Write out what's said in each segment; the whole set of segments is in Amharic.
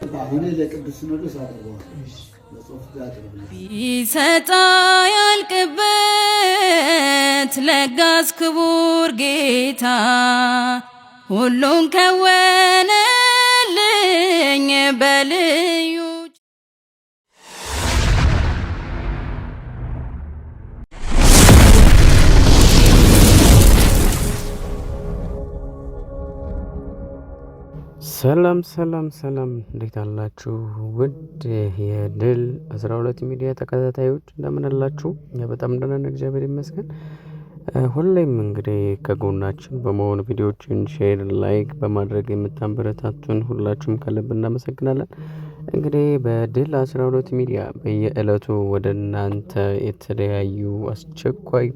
አሁን ለቅዱስ ሲኖዶስ አቅርበዋል። ለጾፍ ያቀርባል ቢሰጣ ያልቅበት ለጋስ ክቡር ጌታ ሁሉን ከወነልኝ በልዩ ሰላም እንዴት አላችሁ? ውድ የድል 12 ሚዲያ ተከታታዮች እንደምን አላችሁ? በጣም ደህና ነን፣ እግዚአብሔር ይመስገን። ሁሌም እንግዲህ ከጎናችን በመሆን ቪዲዮዎችን ሼር፣ ላይክ በማድረግ የምታበረታቱን ሁላችሁም ከልብ እናመሰግናለን። እንግዲህ በድል 12 ሚዲያ በየዕለቱ ወደ እናንተ የተለያዩ አስቸኳይ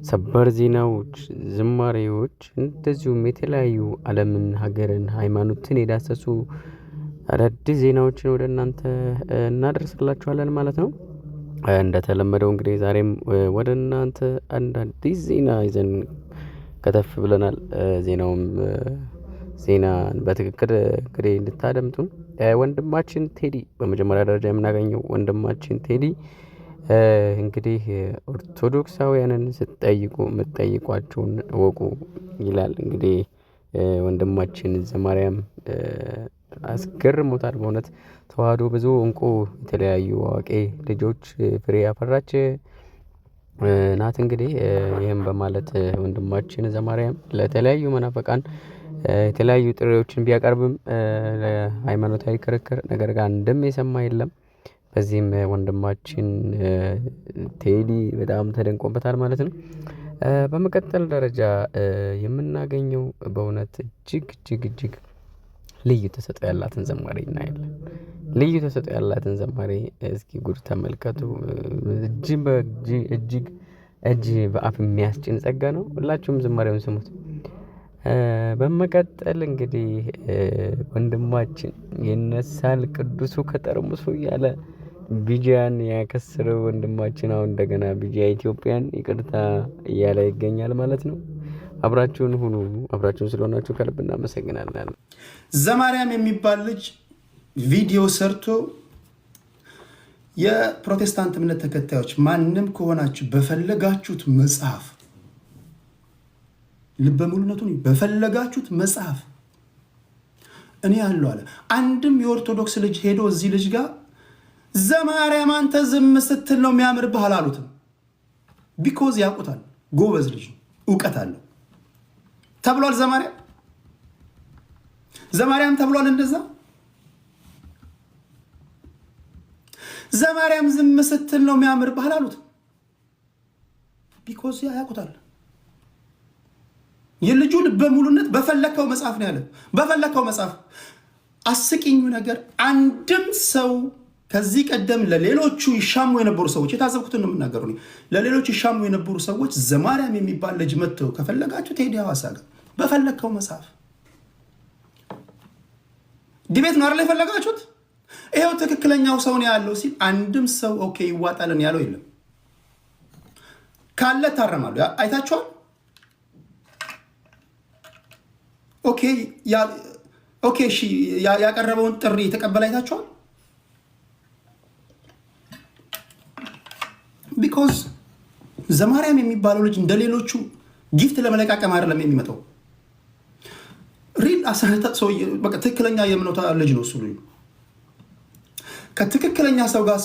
ሰበር ዜናዎች፣ ዝማሬዎች እንደዚሁም የተለያዩ ዓለምን፣ ሀገርን፣ ሃይማኖትን የዳሰሱ አዳዲስ ዜናዎችን ወደ እናንተ እናደርስላችኋለን ማለት ነው። እንደተለመደው እንግዲህ ዛሬም ወደ እናንተ አንድ አዲስ ዜና ይዘን ከተፍ ብለናል። ዜናውም ዜና በትክክል እንግዲህ እንድታደምጡን ወንድማችን ቴዲ በመጀመሪያ ደረጃ የምናገኘው ወንድማችን ቴዲ እንግዲህ ኦርቶዶክሳውያንን ስትጠይቁ የምትጠይቋቸውን እወቁ ይላል። እንግዲህ ወንድማችን ዘማርያም አስገርሞታል በእውነት ተዋህዶ ብዙ እንቁ የተለያዩ አዋቂ ልጆች ፍሬ ያፈራች ናት። እንግዲህ ይህም በማለት ወንድማችን ዘማርያም ለተለያዩ መናፈቃን የተለያዩ ጥሪዎችን ቢያቀርብም ለሃይማኖታዊ ክርክር ነገር ጋር አንድም የሰማ የለም። በዚህም ወንድማችን ቴዲ በጣም ተደንቆበታል ማለት ነው። በመቀጠል ደረጃ የምናገኘው በእውነት እጅግ ልዩ ተሰጥኦ ያላትን ዘማሪ እናያለን። ልዩ ተሰጥኦ ያላትን ዘማሪ እስኪ ጉድ ተመልከቱ። እጅ በአፍ የሚያስጭን ጸጋ ነው። ሁላችሁም ዝማሬውን ስሙት። በመቀጠል እንግዲህ ወንድማችን ይነሳል ቅዱሱ ከጠርሙሱ እያለ ቢጂያን ያከሰረው ወንድማችን አሁን እንደገና ቢጂያ ኢትዮጵያን ይቅርታ እያለ ይገኛል ማለት ነው። አብራችሁን ሁኑ። አብራችሁን ስለሆናችሁ ከልብ እናመሰግናለን። ዘማርያም የሚባል ልጅ ቪዲዮ ሰርቶ የፕሮቴስታንት እምነት ተከታዮች ማንም ከሆናችሁ በፈለጋችሁት መጽሐፍ ልበ ሙሉነቱን በፈለጋችሁት መጽሐፍ እኔ ያለው አለ። አንድም የኦርቶዶክስ ልጅ ሄዶ እዚህ ልጅ ጋር ዘማርያም አንተ ዝም ስትል ነው የሚያምርብህ አላሉትም። ቢኮዝ ያውቁታል፣ ጎበዝ ልጅ እውቀት አለው ተብሏል። ዘማርያም ተብሏል። እንደዛ ዘማርያም ዝም ስትል ነው የሚያምርብህ አላሉትም። ቢኮዝ ያውቁታል። የልጁ ልበ ሙሉነት በፈለከው መጽሐፍ ነው ያለ። በፈለከው መጽሐፍ አስቂኙ ነገር አንድም ሰው ከዚህ ቀደም ለሌሎቹ ይሻሙ የነበሩ ሰዎች የታዘብኩትን ነው የምናገረው። ለሌሎቹ ይሻሙ የነበሩ ሰዎች ዘማርያም የሚባል ልጅ መጥተው ከፈለጋችሁ ቴዲ ሐዋሳ ጋር በፈለከው መጽሐፍ ዲቤት ነው አይደል የፈለጋችሁት? ይሄው ትክክለኛው ሰው ነው ያለው ሲል አንድም ሰው ኦኬ ይዋጣልን ያለው የለም። ካለ ታረማሉ። አይታችኋል። ኦኬ እሺ ያቀረበውን ጥሪ ተቀበል። አይታችኋል። ቢኮዝ ዘማርያም የሚባለው ልጅ እንደሌሎቹ ጊፍት ለመለቃቀም አይደለም የሚመጣው። ሪል ሰው በቃ ትክክለኛ የእምነቷ ልጅ ነው እሱ። ከትክክለኛ ሰው ጋር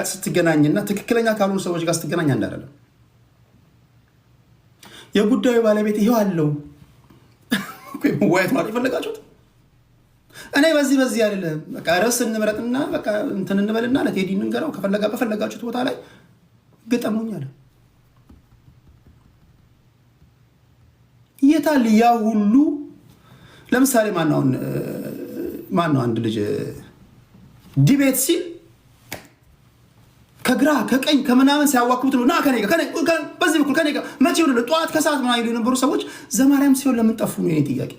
ስትገናኝና ትክክለኛ ካልሆኑ ሰዎች ጋር ስትገናኝ አንድ አይደለም። የጉዳዩ ባለቤት ይሄው አለው። ወይት ማለት ይፈልጋችሁት እኔ በዚህ አይደለም። በቃ ርዕስ እንምረጥና በቃ እንትን እንበልና ለቴዲ እንንገረው። በፈለጋችሁት ቦታ ላይ ግጠሙኝ አለ። የታል ያ ሁሉ? ለምሳሌ ማነው አንድ ልጅ ዲቤት ሲል ከግራ ከቀኝ ከምናምን ሲያዋክቡት ነው ና ከኔ ጋር በዚህ በኩል ከኔ ጋር መቼ ወደ ጠዋት ከሰዓት ምናምን ይሉ የነበሩ ሰዎች ዘማርያም ሲሆን ለምን ጠፉ ነው የኔ ጥያቄ።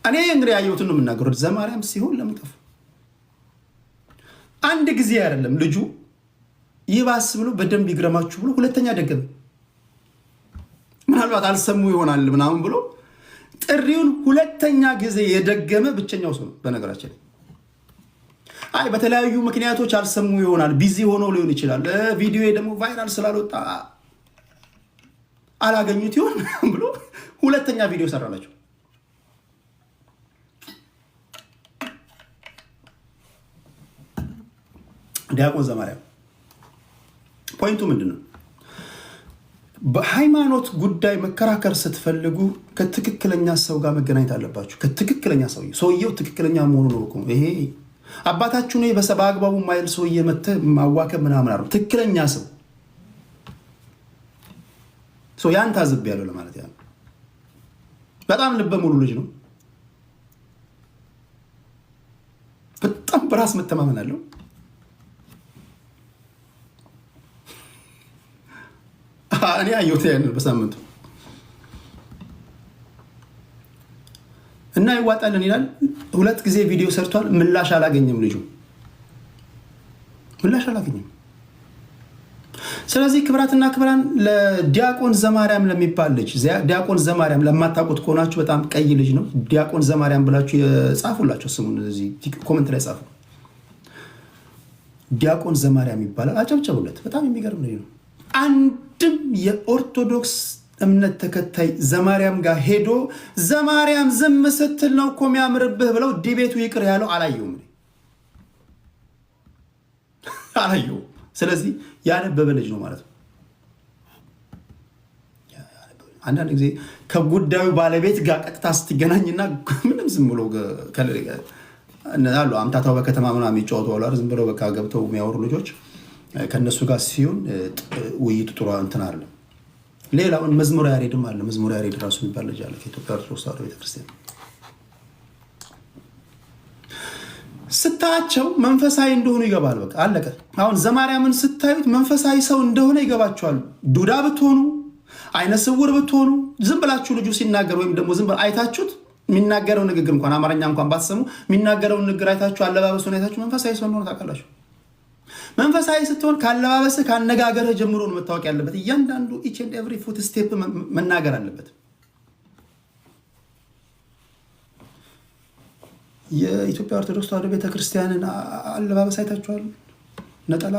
እኔ እንግዲህ ያየሁትን ነው የምናገረው። ዘማርያም ሲሆን ለምን ጠፉ? አንድ ጊዜ አይደለም ልጁ ይባስ ብሎ በደንብ ይግረማችሁ ብሎ ሁለተኛ ደገመ። ምናልባት አልሰሙ ይሆናል ምናምን ብሎ ጥሪውን ሁለተኛ ጊዜ የደገመ ብቸኛው ሰው ነው በነገራችን። አይ በተለያዩ ምክንያቶች አልሰሙ ይሆናል፣ ቢዚ ሆኖ ሊሆን ይችላል፣ ቪዲዮ ደግሞ ቫይራል ስላልወጣ አላገኙት ይሆን ብሎ ሁለተኛ ቪዲዮ ሰራላቸው። ዲያቆን ዘማርያም ፖይንቱ ምንድነው? በሃይማኖት ጉዳይ መከራከር ስትፈልጉ ከትክክለኛ ሰው ጋር መገናኘት አለባችሁ። ከትክክለኛ ሰውየው ትክክለኛ መሆኑ ነው እኮ ይሄ አባታችሁ ነው በአግባቡ ማይል ሰውዬ መተህ ማዋከብ ምናምን አይደለም። ትክክለኛ ሰው ያን ታዝብ ያለው ለማለት ያ በጣም ልበ ሙሉ ልጅ ነው። በጣም በራስ መተማመን አለው። እኔ አየሁት ያንን በሳምንቱ እና ይዋጣልን ይላል። 2 ጊዜ ቪዲዮ ሰርቷል። ምላሽ አላገኘም ልጁ ምላሽ አላገኘም። ስለዚህ ክብራትና ክብራን ለዲያቆን ዘማርያም ለሚባል ልጅ ዲያቆን ዘማርያም ለማታውቁት ከሆናችሁ በጣም ቀይ ልጅ ነው። ዲያቆን ዘማርያም ብላችሁ የጻፉላችሁ ስሙን እዚህ ኮሜንት ላይ ጻፉ። ዲያቆን ዘማርያም ይባላል። አጨብጨቡለት። በጣም የሚገርም ልጅ ነው። አንድም የኦርቶዶክስ እምነት ተከታይ ዘማርያም ጋር ሄዶ ዘማርያም ዝም ስትል ነው እኮ የሚያምርብህ ብለው ዲቤቱ ይቅር ያለው አላየውም። ስለዚህ ያነበበ ልጅ ነው ማለት ነው። አንዳንድ ጊዜ ከጉዳዩ ባለቤት ጋር ቀጥታ ስትገናኝና ምንም ዝም ብሎ አሉ አምታታው በከተማ ምናምን የሚጫወቱ አሉ ዝም ብለው በቃ ገብተው የሚያወሩ ልጆች ከነሱ ጋር ሲሆን ውይይቱ ጥሩ እንትን አለ። ሌላውን መዝሙር ያሬድም አለ። መዝሙር ያሬድ ራሱ የሚባል ልጅ አለ ከኢትዮጵያ ኦርቶዶክስ ተዋሕዶ ቤተክርስቲያን። ስታያቸው መንፈሳዊ እንደሆኑ ይገባል። በቃ አለቀ። አሁን ዘማርያምን ስታዩት መንፈሳዊ ሰው እንደሆነ ይገባቸዋል። ዱዳ ብትሆኑ፣ አይነ ስውር ብትሆኑ፣ ዝም ብላችሁ ልጁ ሲናገር ወይም ደግሞ ዝም ብላችሁ አይታችሁት የሚናገረው ንግግር እንኳን አማርኛ እንኳን ባትሰሙ የሚናገረውን ንግግር አይታችሁ አለባበሱን አይታችሁ መንፈሳዊ ሰው እንደሆነ ታውቃላችሁ። መንፈሳዊ ስትሆን ካለባበስህ ካነጋገርህ ጀምሮ ነው መታወቅ ያለበት። እያንዳንዱ ኢች ኤንድ ኤቭሪ ፉት ስቴፕ መናገር አለበት። የኢትዮጵያ ኦርቶዶክስ ተዋሕዶ ቤተክርስቲያንን አለባበስ አይታችኋል? ነጠላ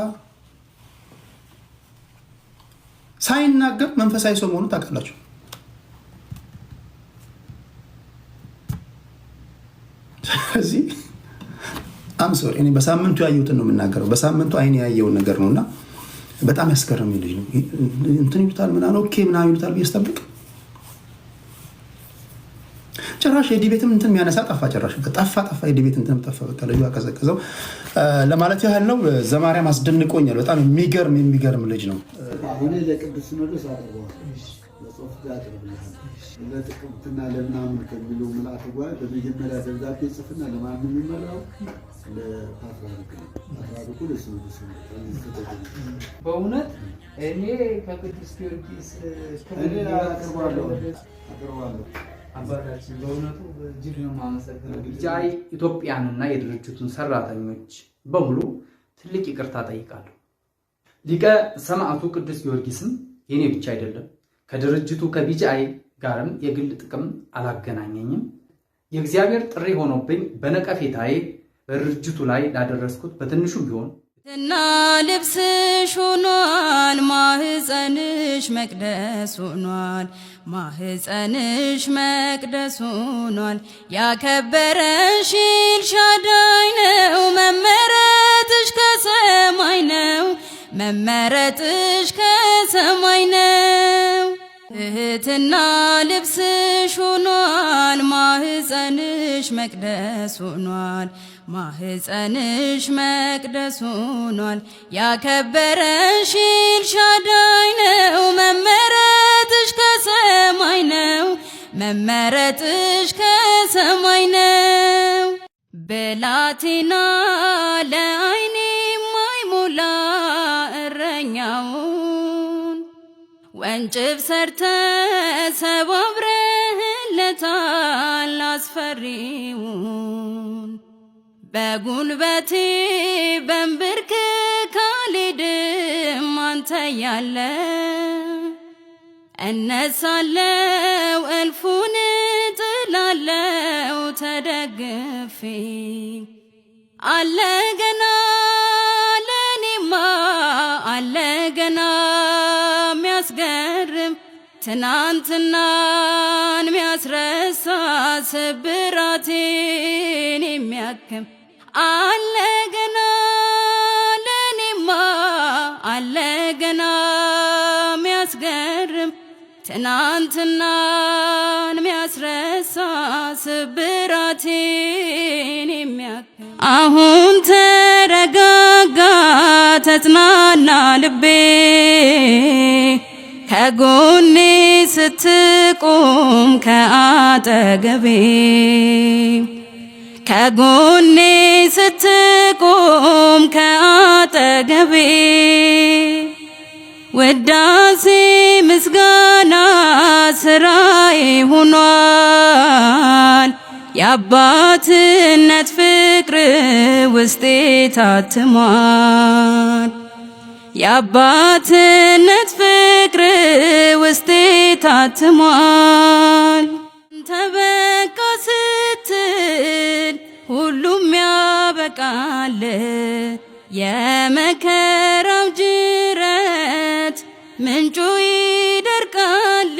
ሳይናገር መንፈሳዊ ሰው መሆኑን ታውቃላችሁ። ስለዚህ አምሶሪ እኔ በሳምንቱ ያየሁትን ነው የምናገረው። በሳምንቱ አይኔ ያየውን ነገር ነውና በጣም ያስገርም ልጅ ነው። እንትን ይሉታል ምናምን ኦኬ ምናምን ይሉታል ብዬ ስጠብቅ ጭራሽ የዲቤትም እንትን የሚያነሳ ጠፋ። ጭራሽ ጠፋ የዲቤት እንትን ጠፋ። በቃ ልጁ አቀዘቀዘው ለማለት ያህል ነው። ዘማርያም አስደንቆኛል። በጣም የሚገርም ልጅ ነው። አሁን ለቅዱስ ሲኖዶስ አቅርበዋል። ለጽሁፍ ጋር አቅርበዋል። ለጥቅምትና ለምናምን ከሚለው መልአክ ጋር በመጀመሪያ ደብዳቤ ጽፍና ለማን የሚመራው ለፓትርያርኩ ለሲኖዶስ ነው። በእውነት እኔ ከቅዱስ ጊዮርጊስ አቅርበዋለሁ። አባታችን በእውነቱ እጅግ ነው የማመሰግነው። ቢጂአይ ኢትዮጵያንና የድርጅቱን ሰራተኞች በሙሉ ትልቅ ይቅርታ ጠይቃለሁ። ሊቀ ሰማዕቱ ቅዱስ ጊዮርጊስም የኔ ብቻ አይደለም፣ ከድርጅቱ ከቢጂአይ ጋርም የግል ጥቅም አላገናኘኝም። የእግዚአብሔር ጥሪ ሆኖብኝ በነቀፌታዬ በድርጅቱ ላይ ላደረስኩት በትንሹ ቢሆን እና ልብስሽ ሆኗል፣ ማህፀንሽ መቅደስ ሆኗል፣ ማህፀንሽ መቅደስ ሆኗል። ያከበረሽ ኤልሻዳይ ነው፣ መመረጥሽ ከሰማይ ነው፣ መመረጥሽ ከሰማይ ነው። እህትና ልብስሽ ሆኗል፣ ማህፀንሽ መቅደስ ሆኗል፣ ማህፀንሽ መቅደስ ሆኗል። ያከበረሽ ኤልሻዳይ ነው፣ መመረጥሽ ከሰማይ ነው፣ መመረጥሽ ከሰማይ ነው። ብላቴና ለዓይኔ ማይሞላ እረኛውን ወንጭፍ ሰርተ ሰባብረህለታል አስፈሪውን። በጉልበቴ በንብርክክ አልሄድም አንተ ያለ እነሳለው እልፉን ተደግፌ አለ ገና ለኔማ አለ ገና ሚያስገርም ትናንትናን ሚያስረሳ ስብራቴን የሚያክም አለ ገና ለኔማ አለ ገና ሚያስገርም ትናንትናን ሚያስረሳ ስብራቴን የሚያክም አሁን ተረጋጋ ተጽናና ልቤ ከጎኔ ስትቆም ከአጠገቤ ከጎኔ ስትቆም ከአጠገቤ ውዳሴ ምስጋና ስራዬ ሆኗል የአባትነት ፍቅር ውስጤ ታትሟል የአባትነት ፍቅር ውስጤ ታትሟል ተበቃ ስትል ሁሉም ያበቃል የመከራው ጅረት ምንጩ ይደርቃል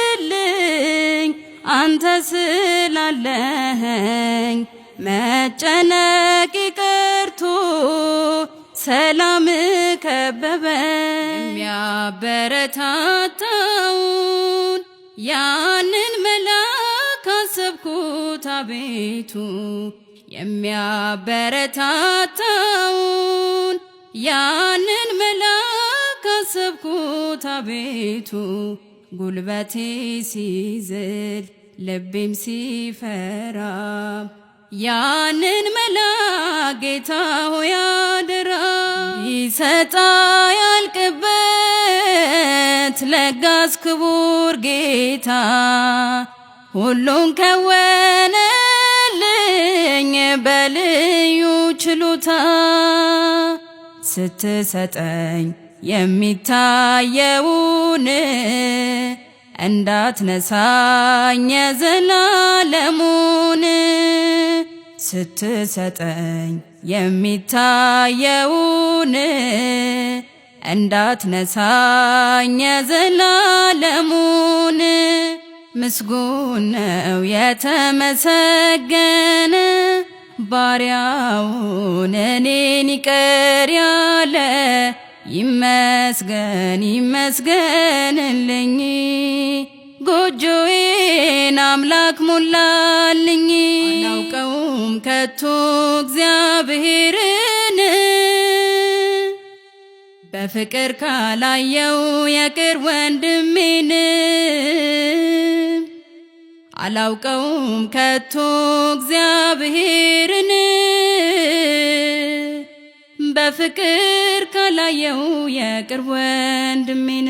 የምታስብልኝ አንተ ስላለኸኝ መጨነቅ ቀርቶ ሰላም ከበበኝ የሚያበረታታውን ያንን መልአክ አሰብኩት አቤቱ የሚያበረታታውን ያንን መልአክ አሰብኩት አቤቱ ጉልበቴ ሲዝል ልቤም ሲፈራ ያንን መልአክ ጌታ ሆይ አደራ ይሰጣ ያልቅበት ለጋስ ክቡር ጌታ ሁሉን ከወነልኝ በልዩ ችሎታ ስትሰጠኝ የሚታየውን እንዳትነሳኝ የዘላለሙን ስትሰጠኝ የሚታየውን እንዳትነሳኝ የዘላለሙን ምስጉን ነው የተመሰገነ ባሪያውን እኔን ይቅር ያለ ይመስገን ይመስገንልኝ ጎጆዬን አምላክ ሞላልኝ አላውቀውም ከቶ እግዚአብሔርን በፍቅር ካላየው የቅርብ ወንድሜን አላውቀውም ከቶ እግዚአብሔርን በፍቅር ካላየው የቅርብ ወንድሜን